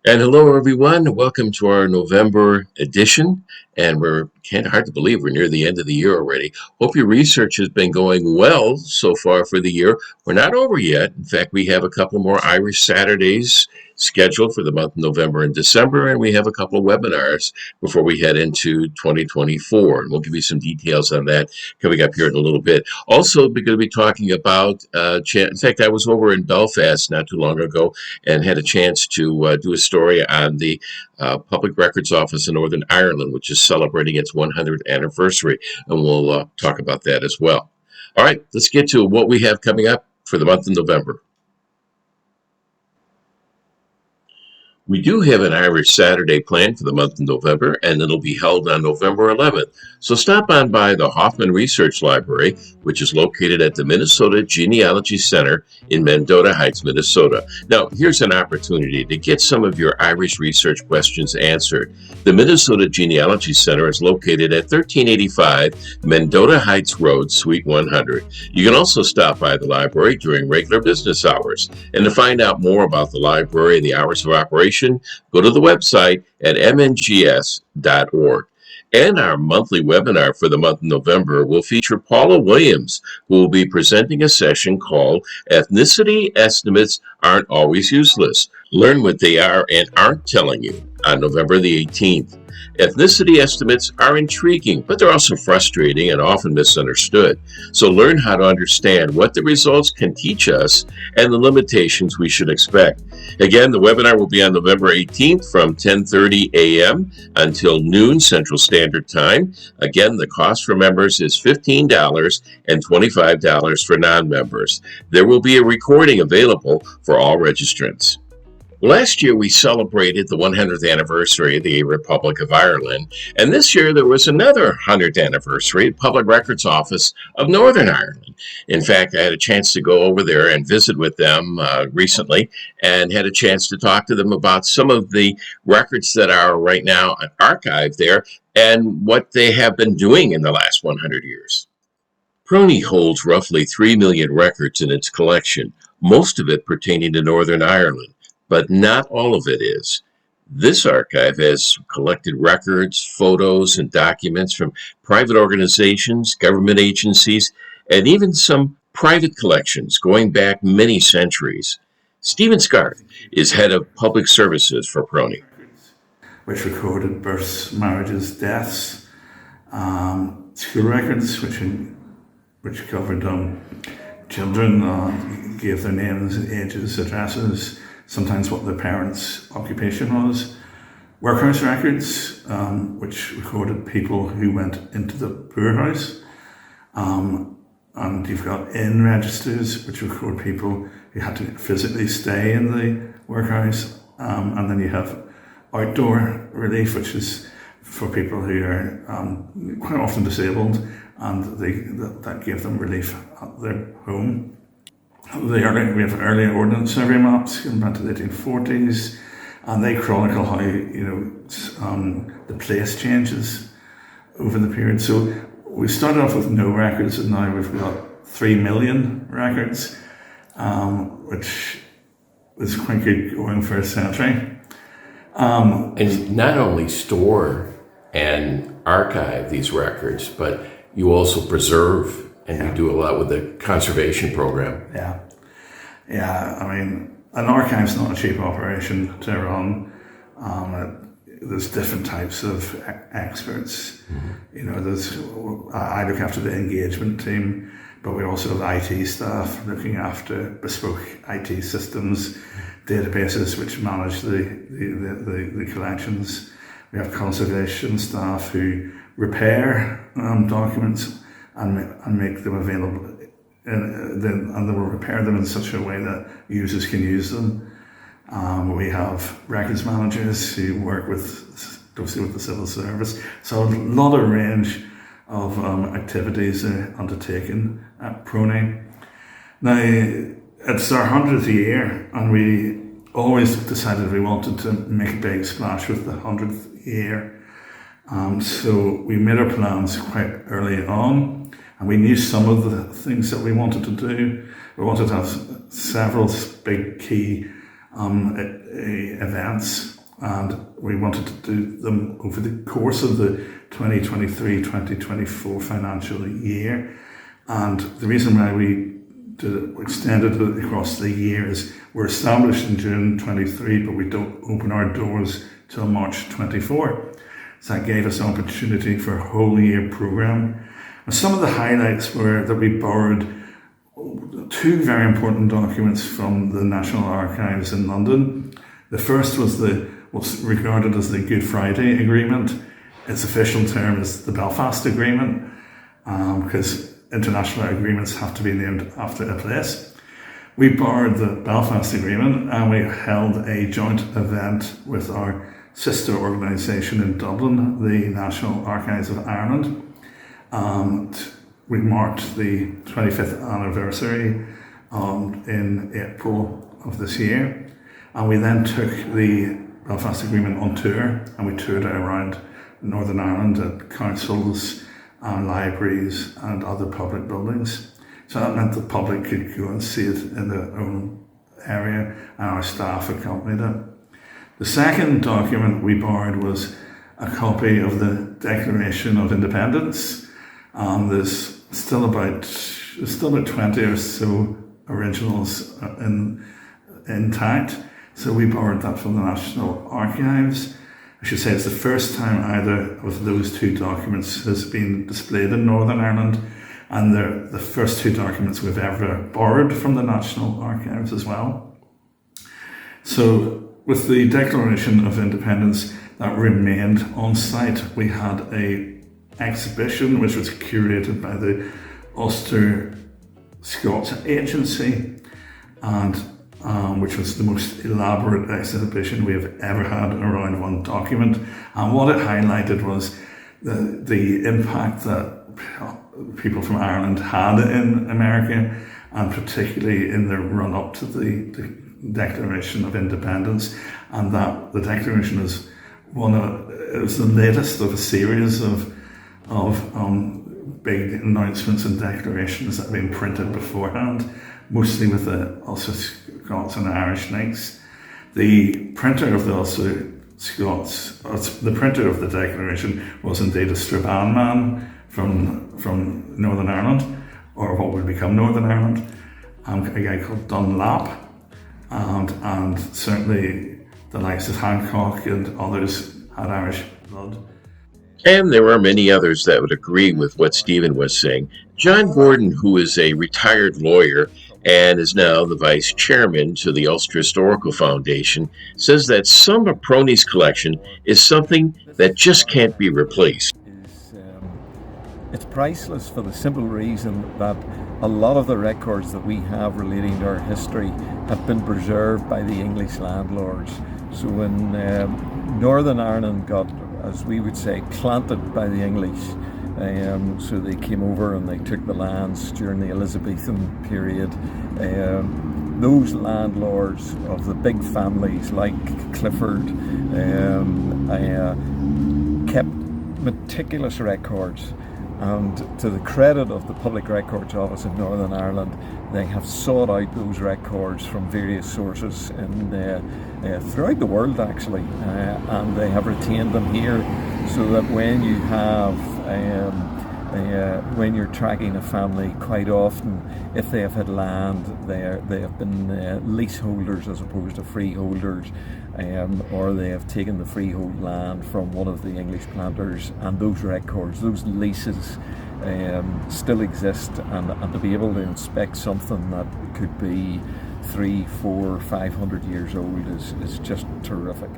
And hello, everyone. Welcome to our November edition. And we're kind of hard to believe we're near the end of the year already. Hope your research has been going well so far for the year. We're not over yet. In fact, we have a couple more Irish Saturdays scheduled for the month of November and December, and we have a couple of webinars before we head into 2024. And we'll give you some details on that coming up here in a little bit. Also, we're going to be talking about, in fact, I was over in Belfast not too long ago and had a chance to do a story on the Public Records Office in Northern Ireland, which is celebrating its 100th anniversary, and we'll talk about that as well. All right, let's get to what we have coming up for the month of November. We do have an Irish Saturday planned for the month of November, and it'll be held on November 11th. So stop on by the Hoffman Research Library, which is located at the Minnesota Genealogy Center in Mendota Heights, Minnesota. Now, here's an opportunity to get some of your Irish research questions answered. The Minnesota Genealogy Center is located at 1385 Mendota Heights Road, Suite 100. You can also stop by the library during regular business hours. And to find out more about the library and the hours of operation, go to the website at mngs.org. And our monthly webinar for the month of November will feature Paula Williams, who will be presenting a session called Ethnicity Estimates Aren't Always Useless. Learn what they are and aren't telling you on November the 18th. Ethnicity estimates are intriguing, but they're also frustrating and often misunderstood. So learn how to understand what the results can teach us and the limitations we should expect. Again, the webinar will be on November 18th from 10:30 a.m. until noon Central Standard Time. Again, the cost for members is $15 and $25 for non-members. There will be a recording available for all registrants. Last year, we celebrated the 100th anniversary of the Republic of Ireland, and this year there was another 100th anniversary at Public Records Office of Northern Ireland. In fact, I had a chance to go over there and visit with them recently and had a chance to talk to them about some of the records that are right now archived there and what they have been doing in the last 100 years. PRONI holds roughly 3 million records in its collection, most of it pertaining to Northern Ireland. But not all of it is. This archive has collected records, photos, and documents from private organizations, government agencies, and even some private collections going back many centuries. Stephen Scarth is head of public services for PRONI. Which recorded births, marriages, deaths, school records, which covered children, gave their names, ages, addresses, sometimes what their parents' occupation was. Workhouse records, which recorded people who went into the poorhouse. And you've got inn registers, which record people who had to physically stay in the workhouse. And then you have outdoor relief, which is for people who are quite often disabled, and that gave them relief at their home. We have early ordnance survey maps going back to the 1840s, and they chronicle how the place changes over the period. So we started off with no records, and now we've got 3 million records, which is quite good going for a century. And not only store and archive these records, but you also preserve. And you do a lot with the conservation program. Yeah. I mean, an archive's not a cheap operation to run. There's different types of experts. Mm-hmm. I look after the engagement team, but we also have IT staff looking after bespoke IT systems, databases which manage the collections. We have conservation staff who repair documents and make them available, and they will repair them in such a way that users can use them. We have records managers who work closely with the civil service. So a lot of range of activities undertaken at PRONI. Now, it's our 100th year, and we always decided we wanted to make a big splash with the 100th year. So we made our plans quite early on, and we knew some of the things that we wanted to do. We wanted to have several big key events. and we wanted to do them over the course of the 2023-2024 financial year. And the reason why we extended it across the year is we're established in June 23, but we don't open our doors till March 24. So that gave us an opportunity for a whole year program. And some of the highlights were that we borrowed two very important documents from the National Archives in London. The first was what's regarded as the Good Friday Agreement. Its official term is the Belfast Agreement, because international agreements have to be named after a place. We borrowed the Belfast Agreement and we held a joint event with our sister organisation in Dublin, the National Archives of Ireland. And we marked the 25th anniversary in April of this year. And we then took the Belfast Agreement on tour, and we toured it around Northern Ireland at councils and libraries and other public buildings. So that meant the public could go and see it in their own area, and our staff accompanied it. The second document we borrowed was a copy of the Declaration of Independence. There's still about 20 or so originals intact. So we borrowed that from the National Archives. I should say it's the first time either of those two documents has been displayed in Northern Ireland, and they're the first two documents we've ever borrowed from the National Archives as well. So with the Declaration of Independence that remained on site, we had an exhibition which was curated by the Ulster Scots Agency, and which was the most elaborate exhibition we have ever had around one document. And what it highlighted was the impact that people from Ireland had in America, and particularly in the run-up to the Declaration of Independence. And that the Declaration is it was the latest of a series of big announcements and declarations that have been printed beforehand, mostly with the Ulster Scots and Irish links. The printer of the Ulster Scots, the printer of the Declaration, was indeed a Strabane man from Northern Ireland, or what would become Northern Ireland, a guy called Dunlap, and certainly the likes of Hancock and others had Irish blood. And there are many others that would agree with what Stephen was saying. John Gordon, who is a retired lawyer and is now the vice chairman to the Ulster Historical Foundation, says that some of PRONI's collection is something that just can't be replaced. It's priceless for the simple reason that a lot of the records that we have relating to our history have been preserved by the English landlords. So when Northern Ireland got, as we would say, planted by the English, so they came over and they took the lands during the Elizabethan period. Those landlords of the big families like Clifford kept meticulous records, and to the credit of the Public Records Office in Northern Ireland, they have sought out those records from various sources throughout the world actually, and they have retained them here, so that when you have when you're tracking a family, quite often, if they have had land, they have been leaseholders as opposed to freeholders, or they have taken the freehold land from one of the English planters, and those records, those leases still exist, and to be able to inspect something that could be 300, 400, 500 years old is just terrific.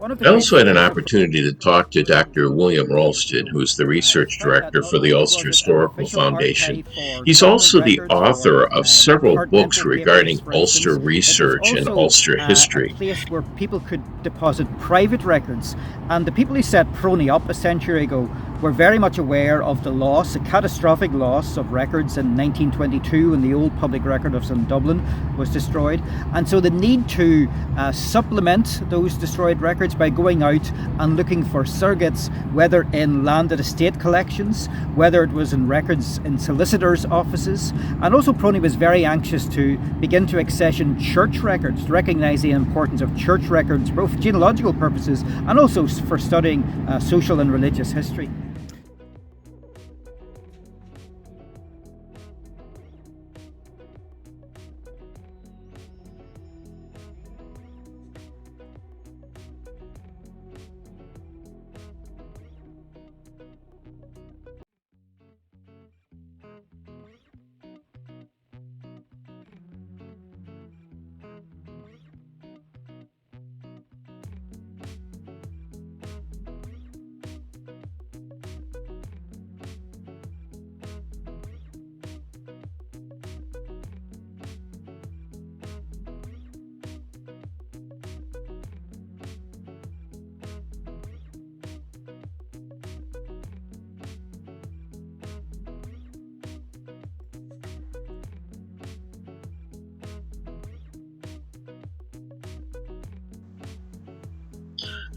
I also had an opportunity to talk to Dr. William Ralston, who is the research director for the Ulster Historical Foundation. He's also the author of several books regarding Ulster research and Ulster history. A place where people could deposit private records, and the people who set PRONI up a century ago We're very much aware of the loss, a catastrophic loss of records in 1922 when the old public record office in Dublin was destroyed. And so the need to supplement those destroyed records by going out and looking for surrogates, whether in landed estate collections, whether it was in records in solicitors' offices. And also PRONI was very anxious to begin to accession church records, to recognise the importance of church records, both for genealogical purposes and also for studying social and religious history.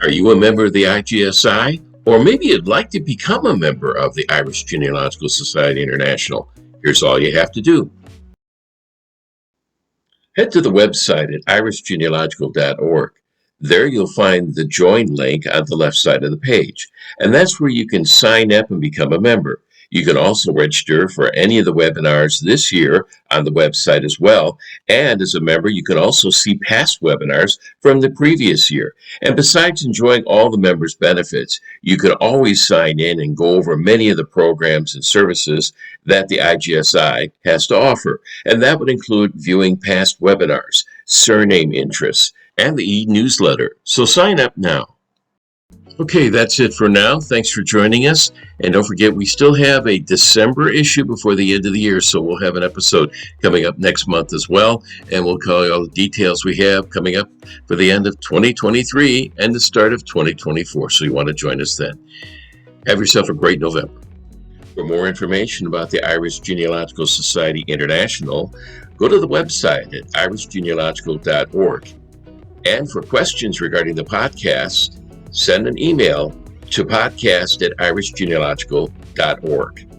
Are you a member of the IGSI? Or maybe you'd like to become a member of the Irish Genealogical Society International? Here's all you have to do. Head to the website at irishgenealogical.org. There you'll find the join link on the left side of the page, and that's where you can sign up and become a member. You can also register for any of the webinars this year on the website as well, and as a member you can also see past webinars from the previous year. And besides enjoying all the members' benefits, you can always sign in and go over many of the programs and services that the IGSI has to offer, and that would include viewing past webinars, surname interests, and the e-newsletter. So sign up now. Okay, that's it for now. Thanks for joining us. And don't forget, we still have a December issue before the end of the year, so we'll have an episode coming up next month as well. And we'll call you all the details we have coming up for the end of 2023 and the start of 2024. So you want to join us then. Have yourself a great November. For more information about the Irish Genealogical Society International, go to the website at irishgenealogical.org. And for questions regarding the podcast, send an email to podcast@irishgenealogical.org.